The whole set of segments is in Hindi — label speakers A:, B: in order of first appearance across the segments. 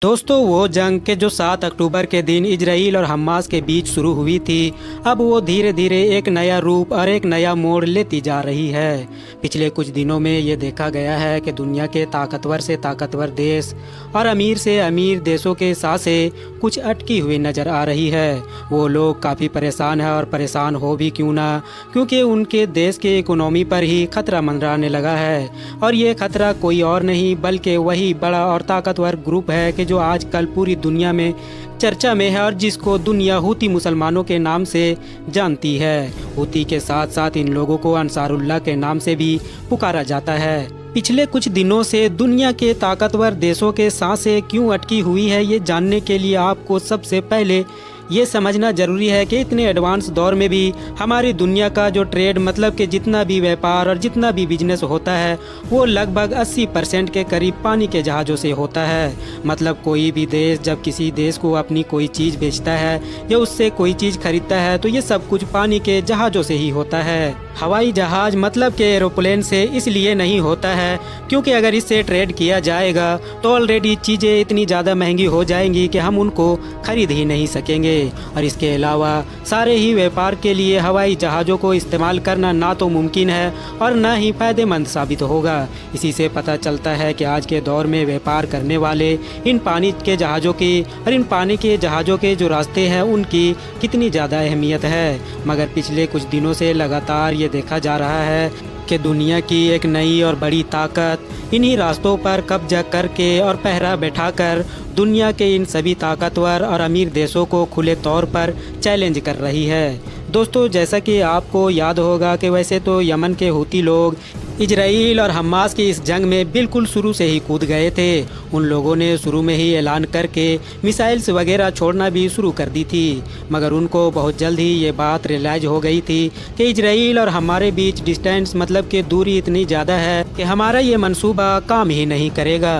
A: दोस्तों वो जंग के जो 7 अक्टूबर के दिन इजराइल और हमास के बीच शुरू हुई थी, अब वो धीरे धीरे एक नया रूप और एक नया मोड़ लेती जा रही है। पिछले कुछ दिनों में ये देखा गया है कि दुनिया के ताकतवर से ताकतवर देश और अमीर से अमीर देशों के सांसें कुछ अटकी हुई नज़र आ रही है। वो लोग काफ़ी परेशान हैं और परेशान हो भी क्यों ना, क्योंकि उनके देश के इकोनॉमी पर ही खतरा मंडराने लगा है। और ये खतरा कोई और नहीं बल्कि वही बड़ा और ताकतवर ग्रुप है कि जो आजकल पूरी दुनिया में चर्चा में है और जिसको दुनिया हूती मुसलमानों के नाम से जानती है। हूती के साथ साथ इन लोगों को अंसारुल्लाह के नाम से भी पुकारा जाता है। पिछले कुछ दिनों से दुनिया के ताकतवर देशों के सांसें क्यों अटकी हुई है, ये जानने के लिए आपको सबसे पहले ये समझना ज़रूरी है कि इतने एडवांस दौर में भी हमारी दुनिया का जो ट्रेड मतलब कि जितना भी व्यापार और जितना भी बिजनेस होता है वो लगभग 80% के करीब पानी के जहाज़ों से होता है। मतलब कोई भी देश जब किसी देश को अपनी कोई चीज़ बेचता है या उससे कोई चीज़ खरीदता है तो ये सब कुछ पानी के जहाज़ों से ही होता है। हवाई जहाज़ मतलब कि एरोप्लेन से इसलिए नहीं होता है क्योंकि अगर इससे ट्रेड किया जाएगा तो ऑलरेडी चीज़ें इतनी ज़्यादा महंगी हो जाएंगी कि हम उनको खरीद ही नहीं सकेंगे। और इसके अलावा सारे ही व्यापार के लिए हवाई जहाज़ों को इस्तेमाल करना ना तो मुमकिन है और ना ही फ़ायदेमंद साबित होगा। इसी से पता चलता है कि आज के दौर में व्यापार करने वाले इन पानी के जहाज़ों की और इन पानी के जहाज़ों के जो रास्ते हैं उनकी कितनी ज़्यादा अहमियत है। मगर पिछले कुछ दिनों से लगातार ये देखा जा रहा है कि दुनिया की एक नई और बड़ी ताकत इन्हीं रास्तों पर कब्जा करके और पहरा बैठाकर दुनिया के इन सभी ताकतवर और अमीर देशों को खुले तौर पर चैलेंज कर रही है। दोस्तों, जैसा कि आपको याद होगा कि वैसे तो यमन के हूती लोग इजराइल और हमास की इस जंग में बिल्कुल शुरू से ही कूद गए थे। उन लोगों ने शुरू में ही ऐलान करके मिसाइल्स वगैरह छोड़ना भी शुरू कर दी थी, मगर उनको बहुत जल्द ही ये बात रियलाइज हो गई थी कि इजराइल और हमारे बीच डिस्टेंस मतलब कि दूरी इतनी ज़्यादा है कि हमारा ये मंसूबा काम ही नहीं करेगा।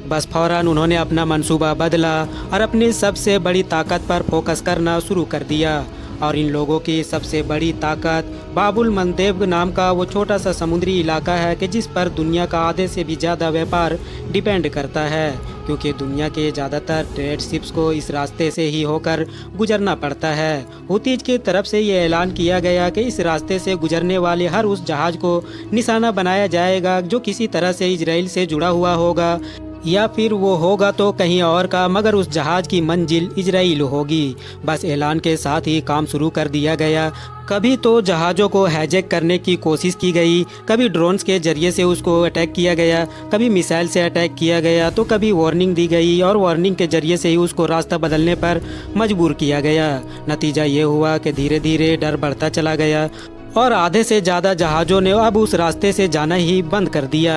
A: बस फ़ौरन उन्होंने अपना मंसूबा बदला और अपनी सबसे बड़ी ताकत पर फोकस करना शुरू कर दिया। और इन लोगों की सबसे बड़ी ताकत बाबुल मंदेब नाम का वो छोटा सा समुद्री इलाका है कि जिस पर दुनिया का आधे से भी ज़्यादा व्यापार डिपेंड करता है, क्योंकि दुनिया के ज़्यादातर ट्रेड शिप्स को इस रास्ते से ही होकर गुजरना पड़ता है। हूतीज की तरफ से ये ऐलान किया गया कि इस रास्ते से गुजरने वाले हर उस जहाज़ को निशाना बनाया जाएगा जो किसी तरह से इजराइल से जुड़ा हुआ होगा, या फिर वो होगा तो कहीं और का, मगर उस जहाज़ की मंजिल इजराइल होगी। बस ऐलान के साथ ही काम शुरू कर दिया गया। कभी तो जहाज़ों को हाईजैक करने की कोशिश की गई, कभी ड्रोन्स के जरिए से उसको अटैक किया गया, कभी मिसाइल से अटैक किया गया, तो कभी वार्निंग दी गई और वार्निंग के जरिए से ही उसको रास्ता बदलने पर मजबूर किया गया। नतीजा ये हुआ कि धीरे धीरे डर बढ़ता चला गया और आधे से ज़्यादा जहाज़ों ने अब उस रास्ते से जाना ही बंद कर दिया।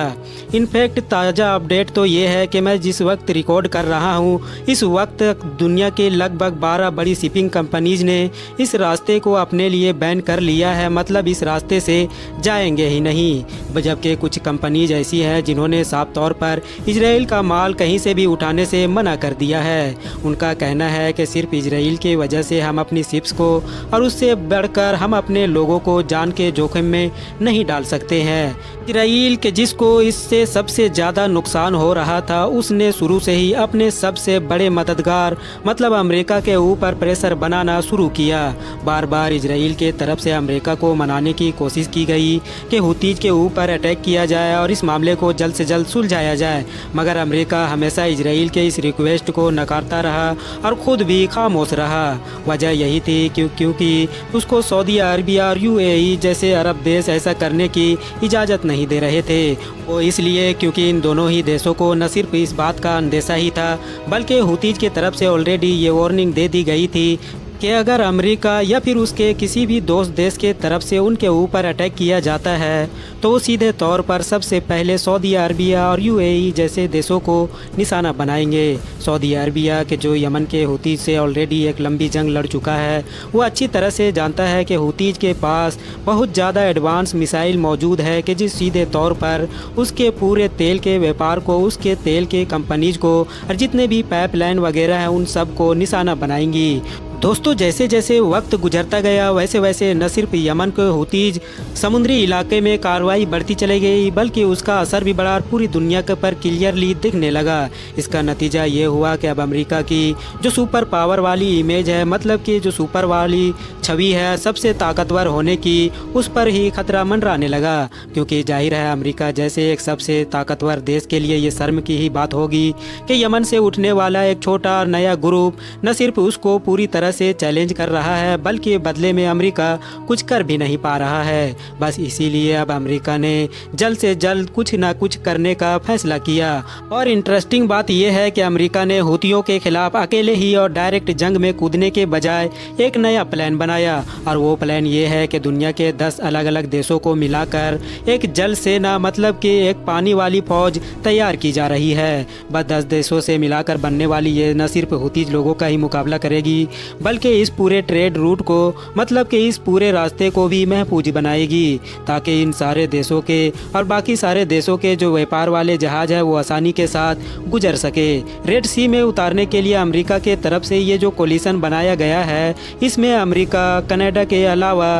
A: इनफैक्ट ताज़ा अपडेट तो ये है कि मैं जिस वक्त रिकॉर्ड कर रहा हूँ इस वक्त दुनिया के लगभग 12 बड़ी शिपिंग कंपनीज ने इस रास्ते को अपने लिए बैन कर लिया है, मतलब इस रास्ते से जाएंगे ही नहीं। जबकि कुछ कंपनीज ऐसी हैं जिन्होंने साफ तौर पर इजराइल का माल कहीं से भी उठाने से मना कर दिया है। उनका कहना है कि सिर्फ इजराइल की वजह से हम अपनी शिप्स को और उससे बढ़कर हम अपने लोगों को जान के जोखिम में नहीं डाल सकते हैं। इजराइल के जिसको इससे सबसे ज़्यादा नुकसान हो रहा था उसने शुरू से ही अपने सबसे बड़े मददगार मतलब अमेरिका के ऊपर प्रेशर बनाना शुरू किया। बार बार इजराइल के तरफ से अमेरिका को मनाने की कोशिश की गई कि हूतीज के ऊपर अटैक किया जाए और इस मामले को जल्द से जल्द सुलझाया जाए, मगर अमेरिका हमेशा इजराइल के इस रिक्वेस्ट को नकारता रहा और ख़ुद भी खामोश रहा। वजह यही थी क्योंकि उसको सऊदी अरबिया और यूएई जैसे अरब देश ऐसा करने की इजाज़त नहीं दे रहे थे। वो इसलिए क्योंकि इन दोनों ही देशों को न सिर्फ इस बात का अंदेशा ही था बल्कि हूतीज की तरफ से ऑलरेडी ये वार्निंग दे दी गई थी कि अगर अमेरिका या फिर उसके किसी भी दोस्त देश के तरफ से उनके ऊपर अटैक किया जाता है तो वो सीधे तौर पर सबसे पहले सऊदी अरबिया और यूएई जैसे देशों को निशाना बनाएंगे। सऊदी अरबिया के जो यमन के हूतीज से ऑलरेडी एक लंबी जंग लड़ चुका है, वो अच्छी तरह से जानता है कि हूतीज के पास बहुत ज़्यादा एडवांस मिसाइल मौजूद है कि जिस सीधे तौर पर उसके पूरे तेल के व्यापार को, उसके तेल के कंपनीज को और जितने भी पाइपलाइन वगैरह हैं उन सब को निशाना बनाएंगी। दोस्तों जैसे जैसे वक्त गुजरता गया वैसे वैसे न सिर्फ यमन के हुतीज समुद्री इलाके में कार्रवाई बढ़ती चली गई बल्कि उसका असर भी बढ़ा और पूरी दुनिया के पर क्लियरली दिखने लगा। इसका नतीजा ये हुआ कि अब अमेरिका की जो सुपर पावर वाली इमेज है, मतलब कि जो सुपर वाली छवि है सबसे ताकतवर होने की, उस पर ही खतरा मंडराने लगा। क्योंकि जाहिर है अमेरिका जैसे एक सबसे ताकतवर देश के लिए ये शर्म की ही बात होगी कि यमन से उठने वाला एक छोटा नया ग्रुप न सिर्फ उसको पूरी तरह से चैलेंज कर रहा है बल्कि बदले में अमेरिका कुछ कर भी नहीं पा रहा है। बस इसीलिए अब अमेरिका ने जल्द से जल्द कुछ ना कुछ करने का फैसला किया। और इंटरेस्टिंग बात यह है कि अमेरिका ने हुतियों के खिलाफ अकेले ही और डायरेक्ट जंग में कूदने के बजाय एक नया प्लान बनाया। और वो प्लान ये है कि दुनिया के 10 अलग अलग देशों को मिलाकर एक जल सेना, मतलब कि एक पानी वाली फौज तैयार की जा रही है। बस 10 देशों से मिलाकर बनने वाली ये न सिर्फ हुतीज लोगों का ही मुकाबला करेगी बल्कि इस पूरे ट्रेड रूट को, मतलब कि इस पूरे रास्ते को भी महफूज बनाएगी ताकि इन सारे देशों के और बाकी सारे देशों के जो व्यापार वाले जहाज है वो आसानी के साथ गुजर सके। रेड सी में उतारने के लिए अमेरिका के तरफ से ये जो कोलिशन बनाया गया है इसमें अमेरिका, कनाडा के अलावा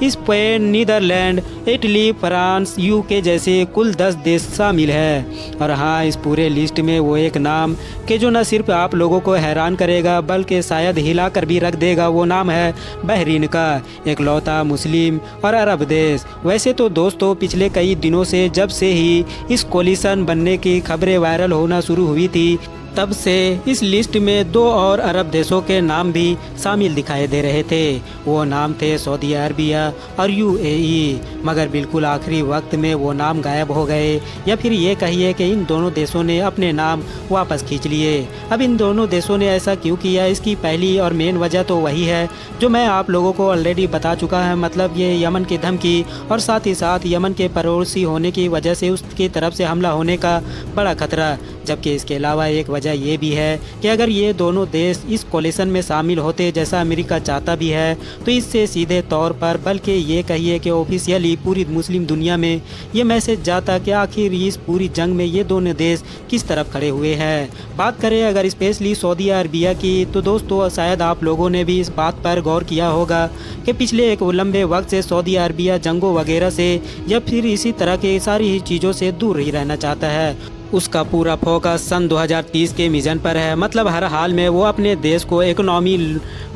A: Spain, Netherlands, Italy, France, UK जैसे कुल 10 देश शामिल है। और हाँ, इस पूरे लिस्ट में वो एक नाम कि जो न सिर्फ आप लोगों को हैरान करेगा बल्कि शायद हिला कर भी रख देगा, वो नाम है बहरीन का, एक लौता मुस्लिम और अरब देश। वैसे तो दोस्तों पिछले कई दिनों से जब से ही इस कोलिशन बनने की खबरें वायरल होना शुरू हुई थी तब से इस लिस्ट में 2 और अरब देशों के नाम भी शामिल दिखाई दे रहे थे। वो नाम थे सऊदी अरबिया और यूएई, मगर बिल्कुल आखिरी वक्त में वो नाम गायब हो गए, या फिर ये कहिए कि इन दोनों देशों ने अपने नाम वापस खींच लिए। अब इन दोनों देशों ने ऐसा क्यों किया, इसकी पहली और मेन वजह तो वही है जो मैं आप लोगों को ऑलरेडी बता चुका है, मतलब ये यमन की धमकी और साथ ही साथ यमन के पड़ोसी होने की वजह से उसकी तरफ से हमला होने का बड़ा खतरा। जबकि इसके अलावा एक वजह ये भी है कि अगर ये दोनों देश इस कोलिशन में शामिल होते जैसा अमेरिका चाहता भी है तो इससे सीधे तौर पर, बल्कि ये कहिए कि ऑफिशियली पूरी मुस्लिम दुनिया में ये मैसेज जाता कि आखिर इस पूरी जंग में ये दोनों देश किस तरफ खड़े हुए हैं। बात करें अगर स्पेशली सऊदी अरबिया की तो दोस्तों शायद आप लोगों ने भी इस बात पर गौर किया होगा कि पिछले एक लंबे वक्त से सऊदी अरबिया जंगों वगैरह से या फिर इसी तरह की सारी ही चीज़ों से दूर ही रहना चाहता है। उसका पूरा फोकस सन 2030 के मिशन पर है, मतलब हर हाल में वो अपने देश को इकोनॉमी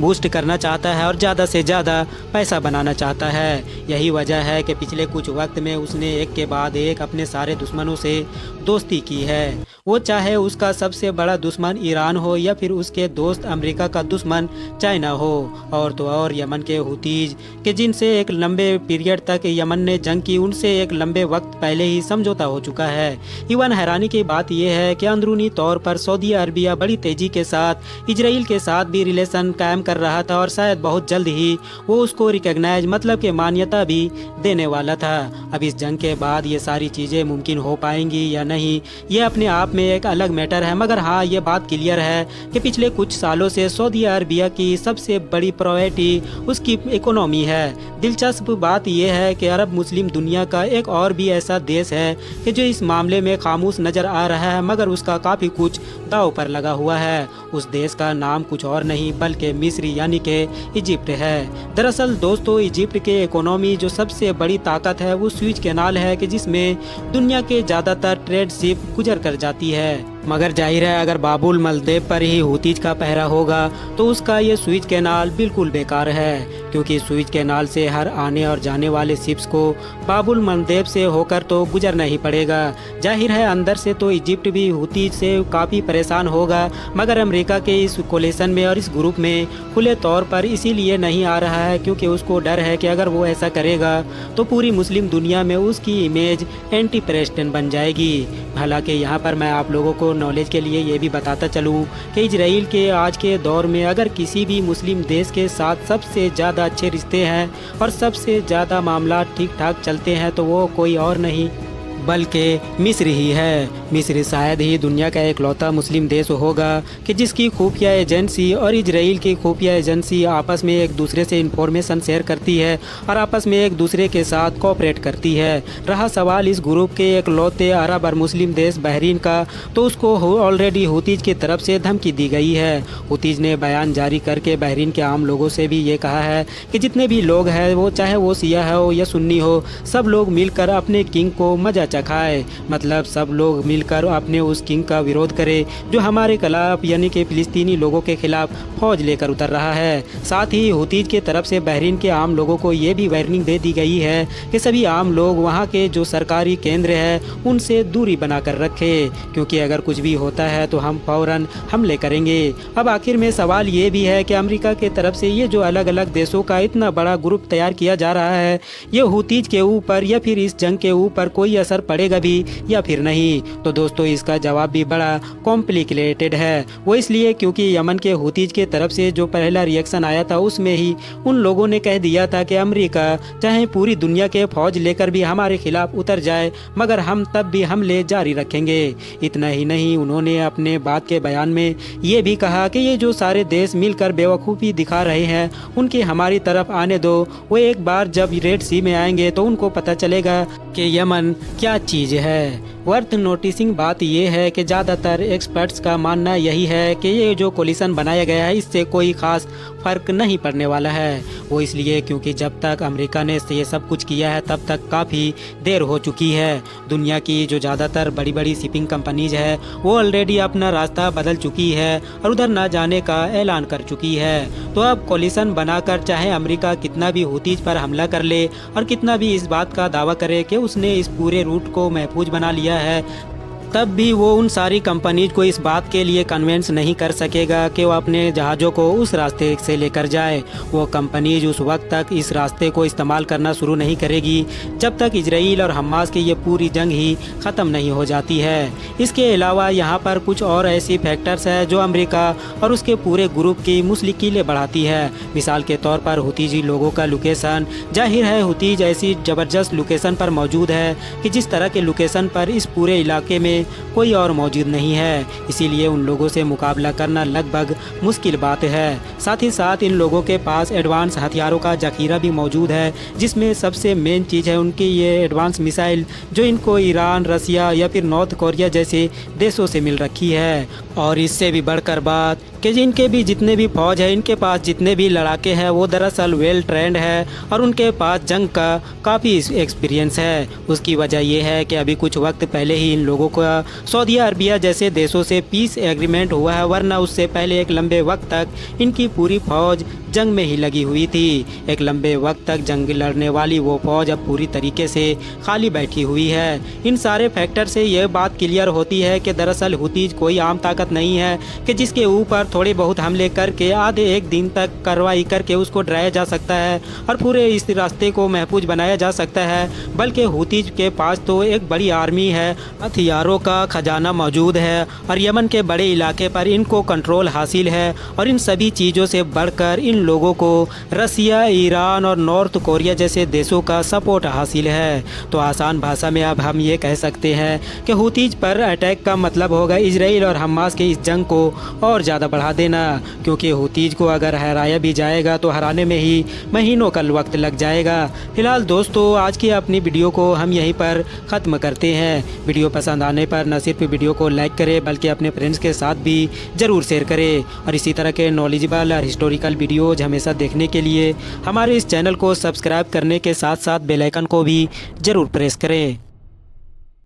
A: बूस्ट करना चाहता है और ज़्यादा से ज़्यादा पैसा बनाना चाहता है। यही वजह है कि पिछले कुछ वक्त में उसने एक के बाद एक अपने सारे दुश्मनों से दोस्ती की है। वो चाहे उसका सबसे बड़ा दुश्मन ईरान हो या फिर उसके दोस्त अमेरिका का दुश्मन चाइना हो, और तो और यमन के हुतीज के जिनसे एक लंबे पीरियड तक यमन ने जंग की, उनसे एक लंबे वक्त पहले ही समझौता हो चुका है। इवन हैरानी की बात यह है कि अंदरूनी तौर पर सऊदी अरबिया बड़ी तेजी के साथ इजराइल के साथ भी रिलेशन कायम कर रहा था और शायद बहुत जल्द ही वो उसको रिकॉग्नाइज, मतलब कि मान्यता भी देने वाला था। अब इस जंग के बाद ये सारी चीज़ें मुमकिन हो पाएंगी या नहीं, ये अपने आप में एक अलग मैटर है, मगर हाँ ये बात क्लियर है कि पिछले कुछ सालों से सऊदी अरबिया की सबसे बड़ी प्रायोरिटी उसकी इकोनॉमी है। दिलचस्प बात यह है कि अरब मुस्लिम दुनिया का एक और भी ऐसा देश है कि जो इस मामले में खामोश नज़र आ रहा है, मगर उसका काफ़ी कुछ दांव पर लगा हुआ है। उस देश का नाम कुछ और नहीं बल्कि मिस्र यानी कि इजिप्ट है। दरअसल दोस्तों इजिप्ट के इकोनॉमी जो सबसे बड़ी ताकत है वो स्वेज कैनाल है कि जिसमें दुनिया के ज़्यादातर ट्रेड शिप गुजर कर जाती है। मगर जाहिर है अगर बाबुल मलदेव पर ही हुतीज का पहरा होगा तो उसका ये स्वेज कैनाल बिल्कुल बेकार है, क्योंकि स्वेज कैनाल से हर आने और जाने वाले शिप्स को बाबुल मलदेव से होकर तो गुजरना ही पड़ेगा। जाहिर है अंदर से तो इजिप्ट भी हुतीज से काफ़ी परेशान होगा, मगर अमेरिका के इस कोलिशन में और इस ग्रुप में खुले तौर पर इसीलिए नहीं आ रहा है क्योंकि उसको डर है कि अगर वो ऐसा करेगा तो पूरी मुस्लिम दुनिया में उसकी इमेज एंटी प्रेसिडेंट बन जाएगी। हालांकि यहाँ पर मैं आप लोगों को नॉलेज के लिए ये भी बताता चलूँ कि इजराइल के आज के दौर में अगर किसी भी मुस्लिम देश के साथ सबसे ज़्यादा अच्छे रिश्ते हैं और सबसे ज़्यादा मामला ठीक ठाक चलते हैं तो वो कोई और नहीं बल्कि मिस्र ही है। मिस्र शायद ही दुनिया का इकलौता मुस्लिम देश होगा कि जिसकी खुफिया एजेंसी और इजराइल की खुफिया एजेंसी आपस में एक दूसरे से इंफॉर्मेशन शेयर करती है और आपस में एक दूसरे के साथ कोऑपरेट करती है। रहा सवाल इस ग्रुप के इकलौते अरब और मुस्लिम देश बहरीन का, तो उसको ऑलरेडी हुतीज की तरफ से धमकी दी गई है। हुतीज ने बयान जारी करके बहरीन के आम लोगों से भी ये कहा है कि जितने भी लोग हैं, वो चाहे वो शिया हो या सुन्नी हो, सब लोग मिलकर अपने किंग को मजा चखाए। मतलब सब लोग मिलकर अपने उस किंग का विरोध करें जो हमारे खिलाफ यानी कि फिलिस्तीनी लोगों के खिलाफ फौज लेकर उतर रहा है। साथ ही हुतीज की तरफ से बहरीन के आम लोगों को ये भी वार्निंग दे दी गई है कि सभी आम लोग वहाँ के जो सरकारी केंद्र है उनसे दूरी बनाकर रखें, क्योंकि अगर कुछ भी होता है तो हम फौरन हमले करेंगे। अब आखिर में सवाल ये भी है कि अमेरिका की तरफ से ये जो अलग अलग देशों का इतना बड़ा ग्रुप तैयार किया जा रहा है, ये हुतीज के ऊपर या फिर इस जंग के ऊपर कोई असर पड़ेगा भी या फिर नहीं? तो दोस्तों इसका जवाब भी बड़ा कॉम्प्लिकेटेड है। वो इसलिए क्योंकि यमन के हुतीज के तरफ से जो पहला रिएक्शन आया था उसमें ही उन लोगों ने कह दिया था कि अमेरिका चाहे पूरी दुनिया के फौज लेकर भी हमारे खिलाफ उतर जाए, मगर हम तब भी हमले जारी रखेंगे। इतना ही नहीं, उन्होंने अपने बात के बयान में ये भी कहा कि ये जो सारे देश मिलकर बेवकूफ़ी दिखा रहे हैं उनकी हमारी तरफ आने दो। वो एक बार जब रेड सी में आएंगे तो उनको पता चलेगा कि यमन क्या चीज़ है। वर्थ नोटिसिंग बात यह है कि ज़्यादातर एक्सपर्ट्स का मानना यही है कि ये जो कोलिशन बनाया गया है इससे कोई ख़ास फ़र्क नहीं पड़ने वाला है। वो इसलिए क्योंकि जब तक अमेरिका ने ये सब कुछ किया है तब तक काफ़ी देर हो चुकी है। दुनिया की जो ज़्यादातर बड़ी बड़ी शिपिंग कंपनीज है वो ऑलरेडी अपना रास्ता बदल चुकी है और उधर ना जाने का ऐलान कर चुकी है। तो अब कोलिशन बनाकर चाहे अमेरिका कितना भी हुतीज पर हमला कर ले और कितना भी इस बात का दावा करे कि उसने इस पूरे रूट को महफूज बना लिया है, तब भी वो उन सारी कंपनीज को इस बात के लिए कन्वेंस नहीं कर सकेगा कि वो अपने जहाज़ों को उस रास्ते से लेकर जाए। वो कंपनीज उस वक्त तक इस रास्ते को इस्तेमाल करना शुरू नहीं करेगी जब तक इजराइल और हमास की ये पूरी जंग ही ख़त्म नहीं हो जाती है। इसके अलावा यहाँ पर कुछ और ऐसी फैक्टर्स है जो अमेरिका और उसके पूरे ग्रुप की मुश्किलें बढ़ाती है। मिसाल के तौर पर हुतीजी लोगों का लोकेशन, जाहिर है हुतीज ऐसी ज़बरदस्त लोकेशन पर मौजूद है कि जिस तरह के लोकेशन पर इस पूरे इलाके में कोई और मौजूद नहीं है, इसीलिए उन लोगों से मुकाबला करना लगभग मुश्किल बात है। साथ ही साथ इन लोगों के पास एडवांस हथियारों का जखीरा भी मौजूद है, जिसमें सबसे मेन चीज़ है उनकी ये एडवांस मिसाइल जो इनको ईरान, रसिया या फिर नॉर्थ कोरिया जैसे देशों से मिल रखी है। और इससे भी बढ़कर बात कि इनके भी जितने भी फौज है, इनके पास जितने भी लड़ाके हैं वो दरअसल वेल ट्रेंड है और उनके पास जंग का काफ़ी एक्सपीरियंस है। उसकी वजह यह है कि अभी कुछ वक्त पहले ही इन लोगों का सऊदी अरबिया जैसे देशों से पीस एग्रीमेंट हुआ है, वरना उससे पहले एक लंबे वक्त तक इनकी पूरी फौज जंग में ही लगी हुई थी। एक लंबे वक्त तक जंग लड़ने वाली वो फौज अब पूरी तरीके से खाली बैठी हुई है। इन सारे फैक्टर से यह बात क्लियर होती है कि दरअसल हुतीज कोई आम ताकत नहीं है कि जिसके ऊपर थोड़े बहुत हमले करके आधे एक दिन तक कार्रवाई करके उसको डराया जा सकता है और पूरे इस रास्ते को महफूज बनाया जा सकता है। बल्कि हुतीज के पास तो एक बड़ी आर्मी है, हथियारों का खजाना मौजूद है और यमन के बड़े इलाके पर इनको कंट्रोल हासिल है। और इन सभी चीज़ों से बढ़कर इन लोगों को रसिया, ईरान और नॉर्थ कोरिया जैसे देशों का सपोर्ट हासिल है। तो आसान भाषा में अब हम ये कह सकते हैं कि हुतीज पर अटैक का मतलब होगा इजराइल और हमास के इस जंग को और ज़्यादा बढ़ा देना, क्योंकि हुतीज को अगर हराया भी जाएगा तो हराने में ही महीनों का वक्त लग जाएगा। फिलहाल दोस्तों आज की अपनी वीडियो को हम यहीं पर ख़त्म करते हैं। वीडियो पसंद आने पर न सिर्फ वीडियो को लाइक करें बल्कि अपने फ्रेंड्स के साथ भी ज़रूर शेयर करें और इसी तरह के नॉलेजेबल और हिस्टोरिकल वीडियोज़ हमेशा देखने के लिए हमारे इस चैनल को सब्सक्राइब करने के साथ साथ बेल आइकन को भी ज़रूर प्रेस करें।